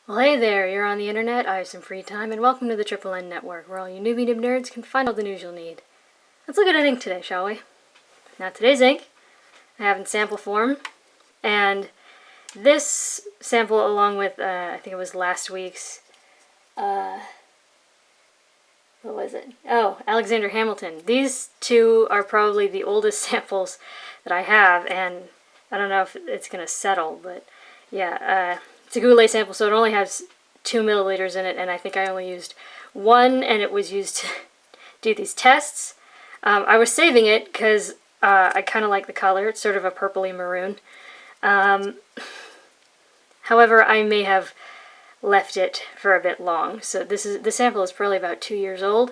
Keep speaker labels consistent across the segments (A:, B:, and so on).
A: Well, hey there, you're on the internet, I have some free time, and welcome to the Triple N Network, where all you newbie nib nerds can find all the news you'll need. Let's look at an ink today, shall we? Now, today's ink I have in sample form, and this sample, along with, I think it was last week's, what was it? Oh, Alexander Hamilton. These two are probably the oldest samples that I have, and I don't know if it's going to settle, but yeah, it's a Goulet sample, so it only has 2 milliliters in it, and I think I only used 1, and it was used to do these tests. I was saving it because I kind of like the color. It's sort of a purpley maroon. However, I may have left it for a bit long. So the sample is probably about 2 years old,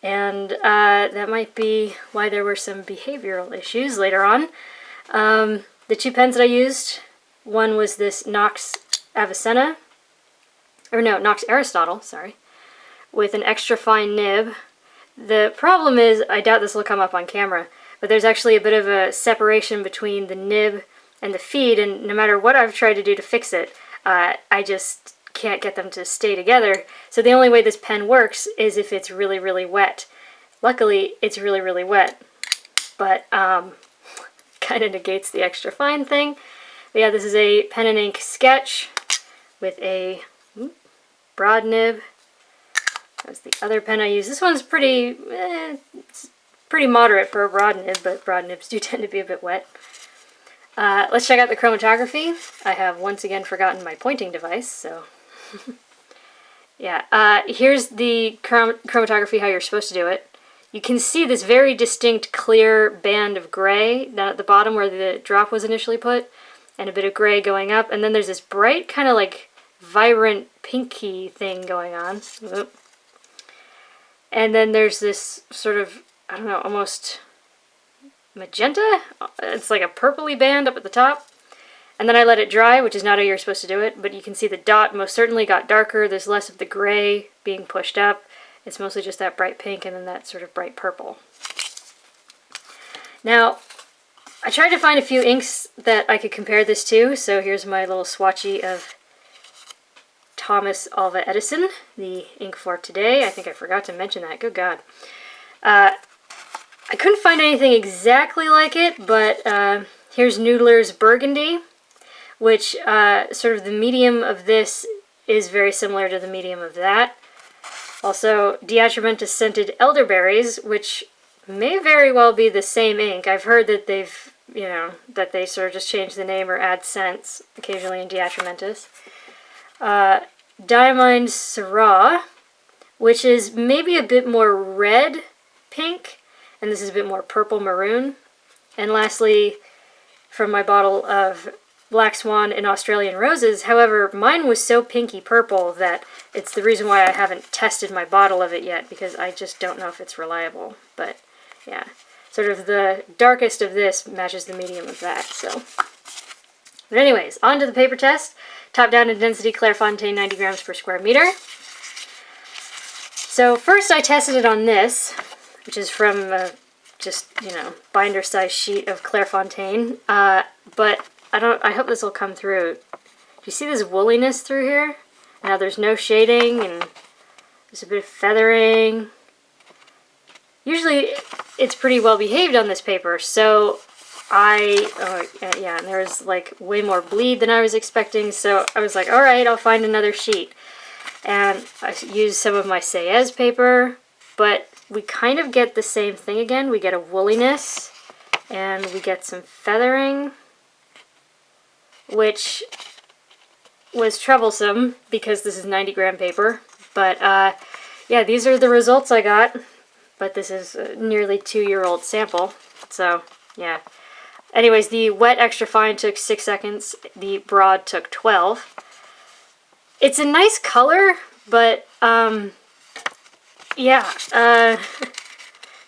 A: and that might be why there were some behavioral issues later on. The 2 pens that I used, one was this Knox Aristotle, sorry, with an extra fine nib. The problem is, I doubt this will come up on camera, but there's actually a bit of a separation between the nib and the feed, and no matter what I've tried to do to fix it, I just can't get them to stay together. So the only way this pen works is if it's really, really wet. Luckily, it's really, really wet, but kind of negates the extra fine thing. But yeah, this is a pen and ink sketch with a Broad Nib. That's the other pen I use. This one's pretty moderate for a Broad Nib, but Broad Nibs do tend to be a bit wet. Let's check out the chromatography. I have once again forgotten my pointing device, so yeah. Here's the chromatography, how you're supposed to do it. You can see this very distinct clear band of gray down at the bottom where the drop was initially put, and a bit of gray going up, and then there's this bright kind of like vibrant pinky thing going on. Oop. And then there's this sort of, I don't know, almost magenta? It's like a purpley band up at the top. And then I let it dry, which is not how you're supposed to do it, but you can see the dot most certainly got darker. There's less of the gray being pushed up. It's mostly just that bright pink and then that sort of bright purple. Now, I tried to find a few inks that I could compare this to, so here's my little swatchy of Thomas Alva Edison, the ink for today. I think I forgot to mention that. Good God. I couldn't find anything exactly like it, but here's Noodler's Burgundy, which sort of the medium of this is very similar to the medium of that. Also, DeAtramentis Scented Elderberries, which may very well be the same ink. I've heard that they've, that they sort of just change the name or add scents occasionally in DeAtramentis. Diamine Syrah, which is maybe a bit more red pink, and this is a bit more purple-maroon. And lastly, from my bottle of Black Swan and Australian Roses, however, mine was so pinky purple that it's the reason why I haven't tested my bottle of it yet, because I just don't know if it's reliable. But yeah, sort of the darkest of this matches the medium of that, so. But anyways, on to the paper test. Top down in density, Clairefontaine, 90 grams per square meter. So first I tested it on this, which is from just, binder size sheet of Clairefontaine. But I hope this will come through. Do you see this wooliness through here? Now there's no shading and there's a bit of feathering. Usually it's pretty well behaved on this paper, so and there was like way more bleed than I was expecting, so I was like, alright, I'll find another sheet. And I used some of my Sayez paper, but we kind of get the same thing again. We get a wooliness, and we get some feathering, which was troublesome because this is 90-gram paper. But yeah, these are the results I got, but this is a nearly 2-year-old sample, so yeah. Anyways, the wet extra fine took 6 seconds, the broad took 12. It's a nice color, but yeah,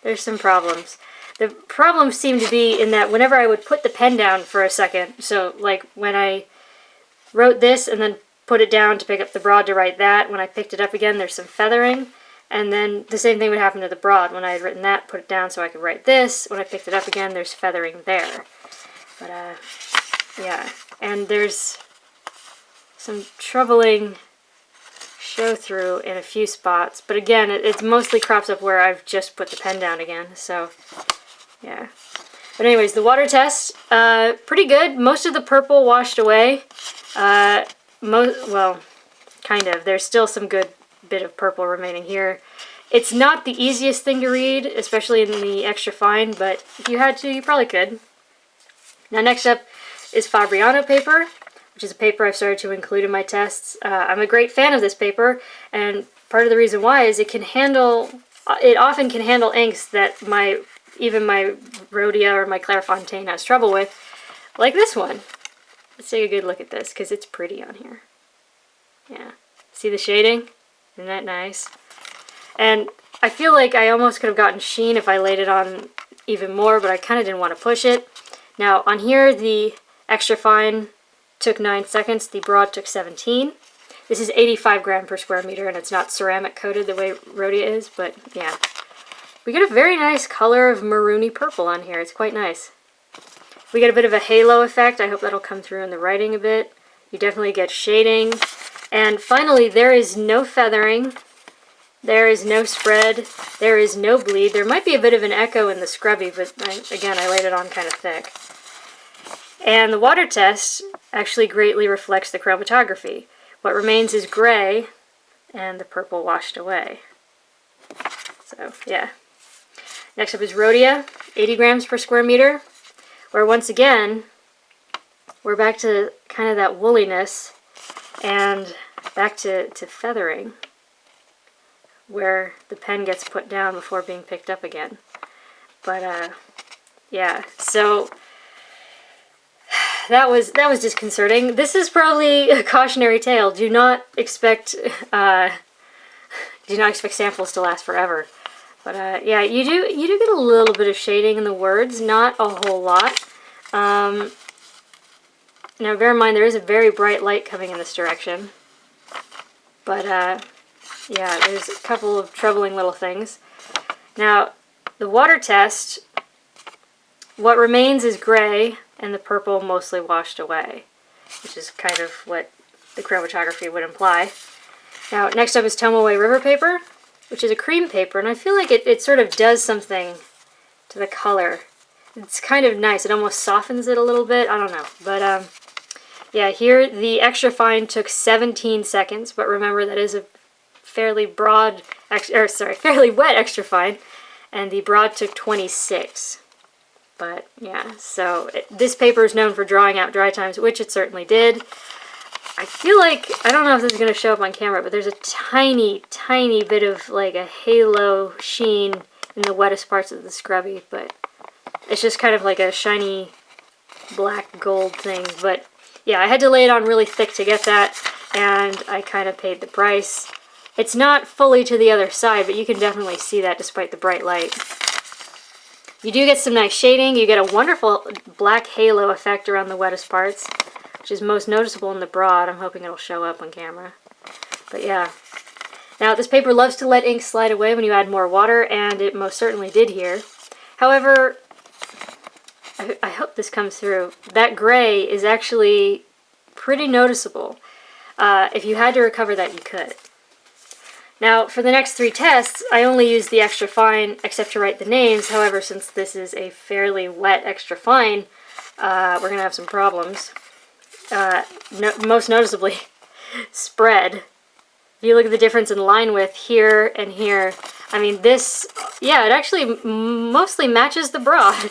A: there's some problems. The problems seem to be in that whenever I would put the pen down for a second, so like when I wrote this and then put it down to pick up the broad to write that, when I picked it up again there's some feathering, and then the same thing would happen to the broad. When I had written that, put it down so I could write this, when I picked it up again there's feathering there. But yeah, and there's some troubling show through in a few spots, but again, it mostly crops up where I've just put the pen down again, so yeah. But anyways, the water test, pretty good. Most of the purple washed away. Well, kind of. There's still some good bit of purple remaining here. It's not the easiest thing to read, especially in the extra fine, but if you had to, you probably could. Now next up is Fabriano paper, which is a paper I've started to include in my tests. I'm a great fan of this paper, and part of the reason why is it often can handle inks that even my Rhodia or my Clairefontaine has trouble with, like this one. Let's take a good look at this, because it's pretty on here. Yeah. See the shading? Isn't that nice? And I feel like I almost could have gotten sheen if I laid it on even more, but I kind of didn't want to push it. Now, on here, the extra fine took 9 seconds, the broad took 17. This is 85 gram per square meter, and it's not ceramic coated the way Rhodia is, but yeah. We get a very nice color of maroony purple on here. It's quite nice. We get a bit of a halo effect. I hope that'll come through in the writing a bit. You definitely get shading. And finally, there is no feathering. There is no spread. There is no bleed. There might be a bit of an echo in the scrubby, but again, I laid it on kind of thick. And the water test actually greatly reflects the chromatography. What remains is gray, and the purple washed away. So, yeah. Next up is Rhodia, 80 grams per square meter, where once again, we're back to kind of that woolliness, and back to feathering, where the pen gets put down before being picked up again. But, yeah, so that was disconcerting. This is probably a cautionary tale. Do not expect samples to last forever. But yeah, you do get a little bit of shading in the words, not a whole lot. Now bear in mind there is a very bright light coming in this direction. But yeah, there's a couple of troubling little things. Now, the water test, what remains is gray, and the purple mostly washed away, which is kind of what the chromatography would imply. Now, next up is Tomoe River paper, which is a cream paper, and I feel like it sort of does something to the color. It's kind of nice. It almost softens it a little bit. I don't know. But, yeah, here the extra fine took 17 seconds, but remember that is a fairly wet extra fine, and the broad took 26. But yeah, so this paper is known for drawing out dry times, which it certainly did. I feel like, I don't know if this is going to show up on camera, but there's a tiny, tiny bit of like a halo sheen in the wettest parts of the scrubby, but it's just kind of like a shiny black gold thing. But yeah, I had to lay it on really thick to get that, and I kind of paid the price. It's not fully to the other side, but you can definitely see that despite the bright light. You do get some nice shading. You get a wonderful black halo effect around the wettest parts, which is most noticeable in the broad. I'm hoping it'll show up on camera. But yeah. Now, this paper loves to let ink slide away when you add more water, and it most certainly did here. However, I hope this comes through. That gray is actually pretty noticeable. If you had to recover that, you could. Now, for the next 3 tests, I only used the extra fine except to write the names. However, since this is a fairly wet extra fine, we're going to have some problems. Most noticeably, spread. If you look at the difference in line width here and here, I mean this, yeah, it actually mostly matches the broad.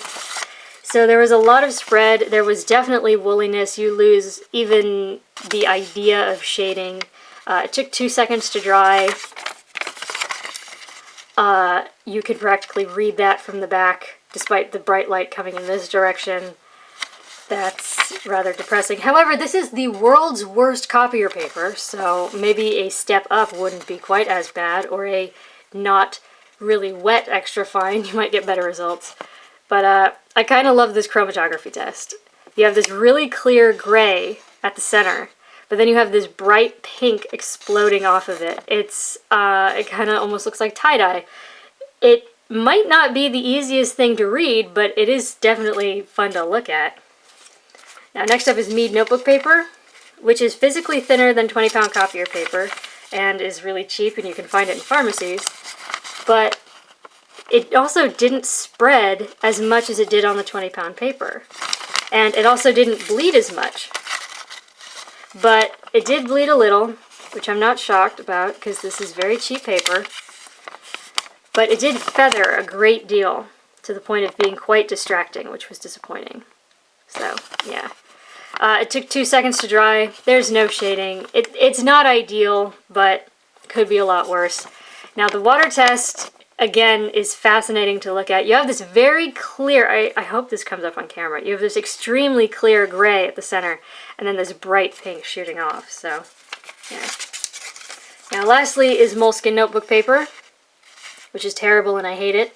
A: So there was a lot of spread. There was definitely woolliness. You lose even the idea of shading. It took 2 seconds to dry. You could practically read that from the back, despite the bright light coming in this direction. That's rather depressing. However, this is the world's worst copier paper, so maybe a step up wouldn't be quite as bad, or a not really wet extra fine. You might get better results. But I kind of love this chromatography test. You have this really clear gray at the center, but then you have this bright pink exploding off of it. It kind of almost looks like tie-dye. It might not be the easiest thing to read, but it is definitely fun to look at. Now next up is Mead Notebook Paper, which is physically thinner than 20-pound copier paper, and is really cheap, and you can find it in pharmacies. But it also didn't spread as much as it did on the 20-pound paper. And it also didn't bleed as much. But it did bleed a little, which I'm not shocked about, because this is very cheap paper. But it did feather a great deal, to the point of being quite distracting, which was disappointing. So, yeah. It took 2 seconds to dry. There's no shading. It's not ideal, but could be a lot worse. Now, the water test, again, is fascinating to look at. You have this very clear, I hope this comes up on camera, you have this extremely clear gray at the center, and then this bright pink shooting off, so, yeah. Now, lastly is Moleskine notebook paper, which is terrible and I hate it,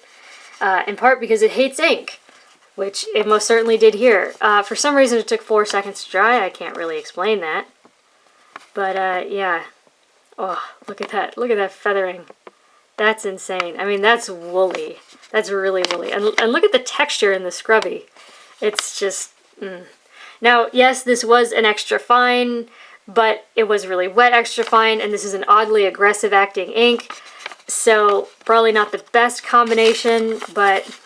A: in part because it hates ink, which it most certainly did here. For some reason it took 4 seconds to dry. I can't really explain that. But, yeah. Oh, look at that feathering. That's insane. I mean, that's woolly. That's really woolly. And look at the texture in the scrubby. It's just... Now, yes, this was an extra fine, but it was really wet extra fine, and this is an oddly aggressive acting ink. So, probably not the best combination, but...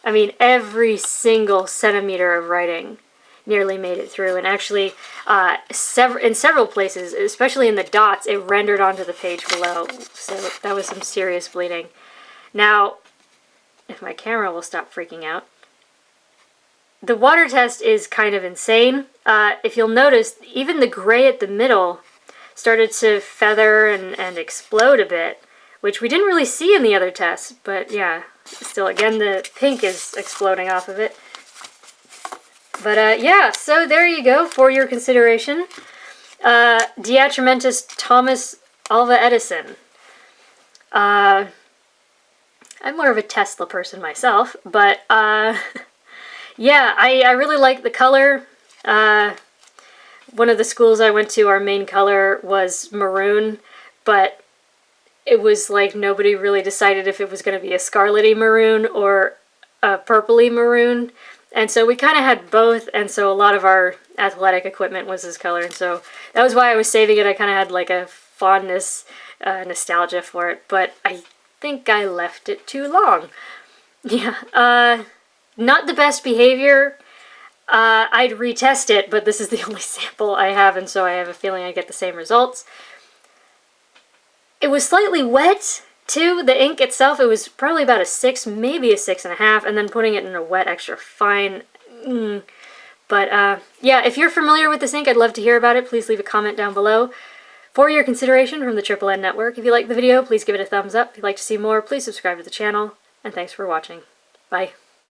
A: I mean, every single centimeter of writing nearly made it through, and actually, in several places, especially in the dots, it rendered onto the page below, so that was some serious bleeding. Now, if my camera will stop freaking out, the water test is kind of insane. If you'll notice, even the gray at the middle started to feather and explode a bit, which we didn't really see in the other tests, but yeah. Still, again, the pink is exploding off of it. But, yeah, so there you go for your consideration. DeAtramentis Thomas Alva Edison. I'm more of a Tesla person myself, but, yeah, I really like the color. One of the schools I went to, our main color was maroon, but it was like nobody really decided if it was going to be a scarlety maroon or a purpley maroon. And so we kind of had both, and so a lot of our athletic equipment was this color. And so that was why I was saving it. I kind of had like a fondness, nostalgia for it, but I think I left it too long. Yeah, not the best behavior. I'd retest it, but this is the only sample I have, and so I have a feeling I get the same results. It was slightly wet, too. The ink itself, it was probably about a 6, maybe a 6.5, and then putting it in a wet extra fine. But, yeah, if you're familiar with this ink, I'd love to hear about it. Please leave a comment down below. For your consideration from the Triple N Network, if you like the video, please give it a thumbs up. If you'd like to see more, please subscribe to the channel. And thanks for watching. Bye.